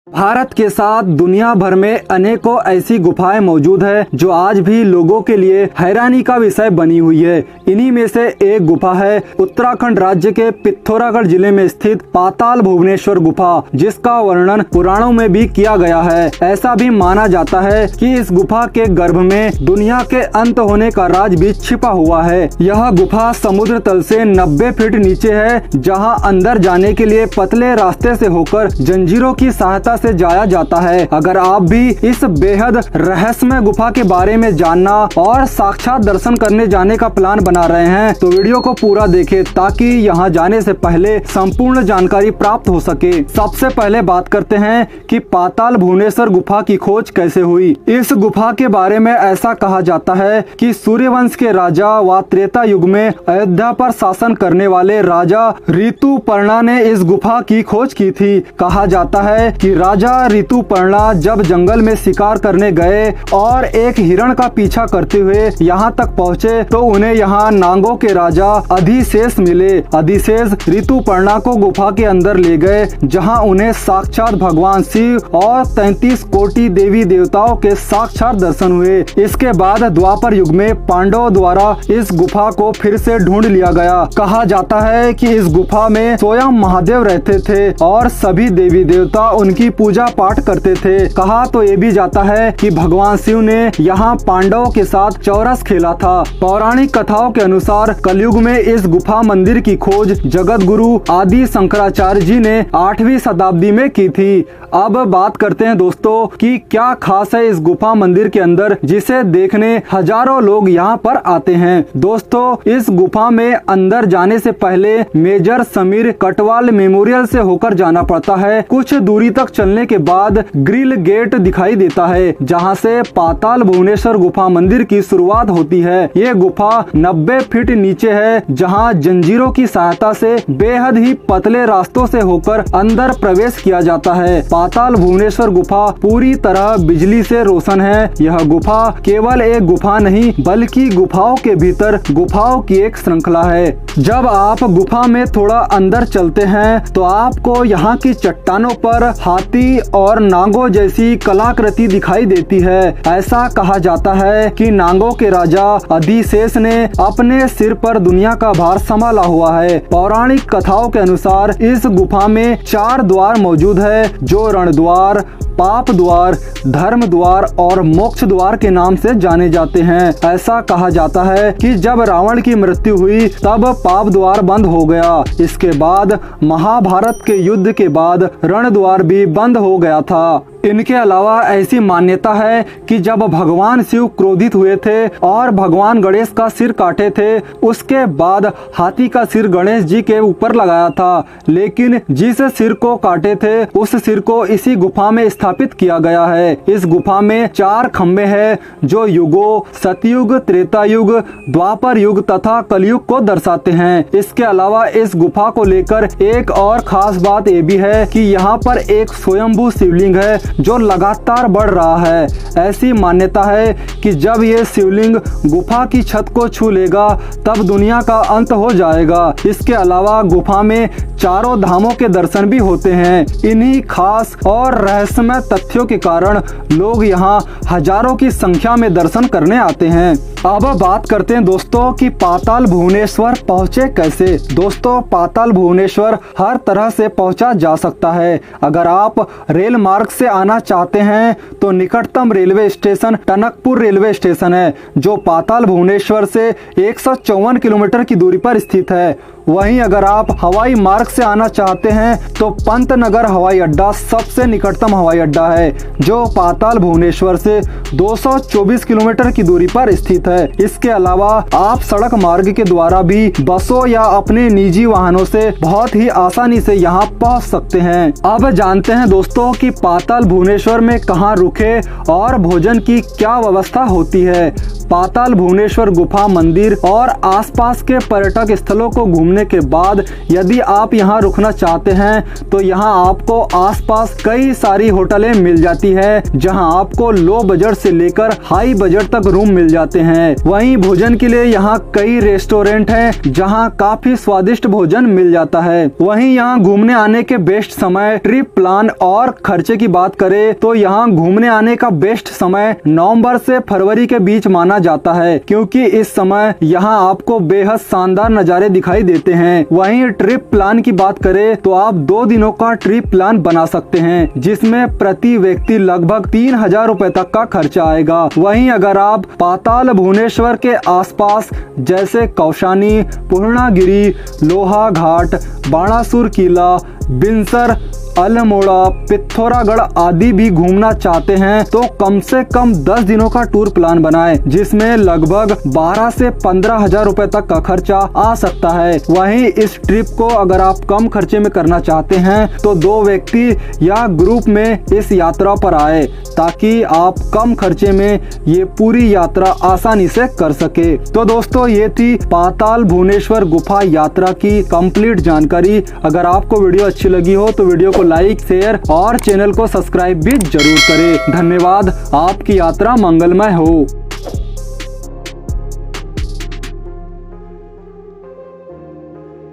भारत के साथ दुनिया भर में अनेकों ऐसी गुफाएं मौजूद है जो आज भी लोगों के लिए हैरानी का विषय बनी हुई है। इन्हीं में से एक गुफा है उत्तराखंड राज्य के पिथौरागढ़ जिले में स्थित पाताल भुवनेश्वर गुफा, जिसका वर्णन पुराणों में भी किया गया है। ऐसा भी माना जाता है कि इस गुफा के गर्भ में दुनिया के अंत होने का राज भी छिपा हुआ है। यह गुफा समुद्र तल से 90 फीट नीचे है, जहां अंदर जाने के लिए पतले रास्ते से होकर जंजीरों की सहायता से जाया जाता है। अगर आप भी इस बेहद रहस्यमय गुफा के बारे में जानना और साक्षात दर्शन करने जाने का प्लान बना रहे हैं तो वीडियो को पूरा देखें ताकि यहां जाने से पहले संपूर्ण जानकारी प्राप्त हो सके। सबसे पहले बात करते हैं कि पाताल भुवनेश्वर गुफा की खोज कैसे हुई। इस गुफा के बारे में ऐसा कहा जाता है कि सूर्यवंश के राजा व त्रेता युग में अयोध्या पर शासन करने वाले राजा ऋतुपर्णा ने इस गुफा की खोज की थी। कहा जाता है कि राजा ऋतुपर्णा जब जंगल में शिकार करने गए और एक हिरण का पीछा करते हुए यहाँ तक पहुँचे तो उन्हें यहाँ नागों के राजा अधिशेष मिले। अधिशेष ऋतुपर्णा को गुफा के अंदर ले गए, जहाँ उन्हें साक्षात भगवान शिव और 33 कोटि देवी देवताओं के साक्षात दर्शन हुए। इसके बाद द्वापर युग में पांडवों द्वारा इस गुफा को फिर से ढूंढ लिया गया। कहा जाता है कि इस गुफा में स्वयं महादेव रहते थे और सभी देवी देवता उनकी पूजा पाठ करते थे। कहा तो ये भी जाता है कि भगवान शिव ने यहाँ पांडवों के साथ चौरस खेला था। पौराणिक कथाओं के अनुसार कलयुग में इस गुफा मंदिर की खोज जगत गुरु आदि शंकराचार्य जी ने 8वीं शताब्दी में की थी। अब बात करते हैं दोस्तों कि क्या खास है इस गुफा मंदिर के अंदर, जिसे देखने हजारों लोग यहाँ पर आते हैं। दोस्तों, इस गुफा में अंदर जाने से पहले मेजर समीर कटवाल मेमोरियल से होकर जाना पड़ता है। कुछ दूरी तक चलने के बाद ग्रिल गेट दिखाई देता है, जहाँ से पाताल भुवनेश्वर गुफा मंदिर की शुरुआत होती है। ये गुफा 90 फीट नीचे है, जहाँ जंजीरों की सहायता से बेहद ही पतले रास्तों से होकर अंदर प्रवेश किया जाता है। पाताल भुवनेश्वर गुफा पूरी तरह बिजली से रोशन है। यह गुफा केवल एक गुफा नहीं बल्कि गुफाओं के भीतर गुफाओं की एक श्रृंखला है। जब आप गुफा में थोड़ा अंदर चलते हैं तो आपको यहाँ की चट्टानों पर हाथी और नागों जैसी कलाकृति दिखाई देती है। ऐसा कहा जाता है कि नागों के राजा अधिशेष ने अपने सिर पर दुनिया का भार संभाला हुआ है। पौराणिक कथाओं के अनुसार इस गुफा में 4 द्वार मौजूद है, जो रण द्वार, पाप द्वार, धर्म द्वार और मोक्ष द्वार के नाम से जाने जाते हैं। ऐसा कहा जाता है कि जब रावण की मृत्यु हुई तब पाप द्वार बंद हो गया। इसके बाद महाभारत के युद्ध के बाद रण द्वार भी बंद हो गया था। इनके अलावा ऐसी मान्यता है कि जब भगवान शिव क्रोधित हुए थे और भगवान गणेश का सिर काटे थे, उसके बाद हाथी का सिर गणेश जी के ऊपर लगाया था, लेकिन जिस सिर को काटे थे उस सिर को इसी गुफा में स्थापित किया गया है। इस गुफा में 4 खम्भे हैं जो युगों सतयुग, त्रेता युग, द्वापर युग तथा कलयुग को दर्शाते हैं। इसके अलावा इस गुफा को लेकर एक और खास बात ये भी है कि यहाँ पर एक स्वयंभू शिवलिंग है जो लगातार बढ़ रहा है। ऐसी मान्यता है कि जब ये शिवलिंग गुफा की छत को छू लेगा तब दुनिया का अंत हो जाएगा। इसके अलावा गुफा में चारों धामों के दर्शन भी होते हैं। इन्हीं खास और रहस्यमय तथ्यों के कारण लोग यहाँ हजारों की संख्या में दर्शन करने आते हैं। अब बात करते हैं दोस्तों कि पाताल भुवनेश्वर पहुँचे कैसे। दोस्तों, पाताल भुवनेश्वर हर तरह से पहुँचा जा सकता है। अगर आप रेल मार्ग से आना चाहते हैं तो निकटतम railway station Tanakpur railway station है, जो पाताल भुवनेश्वर से 154 किलोमीटर की दूरी पर स्थित है। वहीं अगर आप हवाई मार्ग से आना चाहते हैं तो पंतनगर हवाई अड्डा सबसे निकटतम हवाई अड्डा है, जो पाताल भुवनेश्वर से 224 किलोमीटर की दूरी पर स्थित है। इसके अलावा आप सड़क मार्ग के द्वारा भी बसों या अपने निजी वाहनों से बहुत ही आसानी से यहाँ पहुँच सकते हैं। अब जानते हैं दोस्तों कि पाताल भुवनेश्वर में कहाँ रुके और भोजन की क्या व्यवस्था होती है। पाताल भुवनेश्वर गुफा मंदिर और आसपास के पर्यटक स्थलों को घूमने पहुंचने के बाद यदि आप यहाँ रुकना चाहते हैं तो यहाँ आपको आसपास कई सारी होटलें मिल जाती है, जहाँ आपको लो बजट से लेकर हाई बजट तक रूम मिल जाते हैं। वहीं भोजन के लिए यहाँ कई रेस्टोरेंट हैं, जहाँ काफी स्वादिष्ट भोजन मिल जाता है। वहीं यहाँ घूमने आने के बेस्ट समय, ट्रिप प्लान और खर्चे की बात करें तो यहाँ घूमने आने का बेस्ट समय नवंबर से फरवरी के बीच माना जाता है, क्योंकि इस समय यहाँ आपको बेहद शानदार नज़ारे दिखाई देते हैं। वहीं ट्रिप प्लान की बात करें तो आप 2 दिनों का ट्रिप प्लान बना सकते हैं, जिसमें प्रति व्यक्ति लगभग 3000 रुपए तक का खर्चा आएगा। वहीं अगर आप पाताल भुवनेश्वर के आसपास जैसे कौशानी, पूर्णागिरी, लोहा घाट, बाणासुर किला, बिनसर, अल्मोड़ा, पिथौरागढ़ आदि भी घूमना चाहते हैं तो कम से कम 10 दिनों का टूर प्लान बनाएं, जिसमें लगभग 12 से 15,000 रुपए तक का खर्चा आ सकता है। वहीं इस ट्रिप को अगर आप कम खर्चे में करना चाहते हैं तो 2 व्यक्ति या ग्रुप में इस यात्रा पर आए, ताकि आप कम खर्चे में ये पूरी यात्रा आसानी से कर सके। तो दोस्तों, ये थी पाताल भुवनेश्वर गुफा यात्रा की कंप्लीट जानकारी। अगर आपको वीडियो अच्छी लगी हो तो वीडियो को लाइक, शेयर और चैनल को सब्सक्राइब भी जरूर करें। धन्यवाद। आपकी यात्रा मंगलमय हो।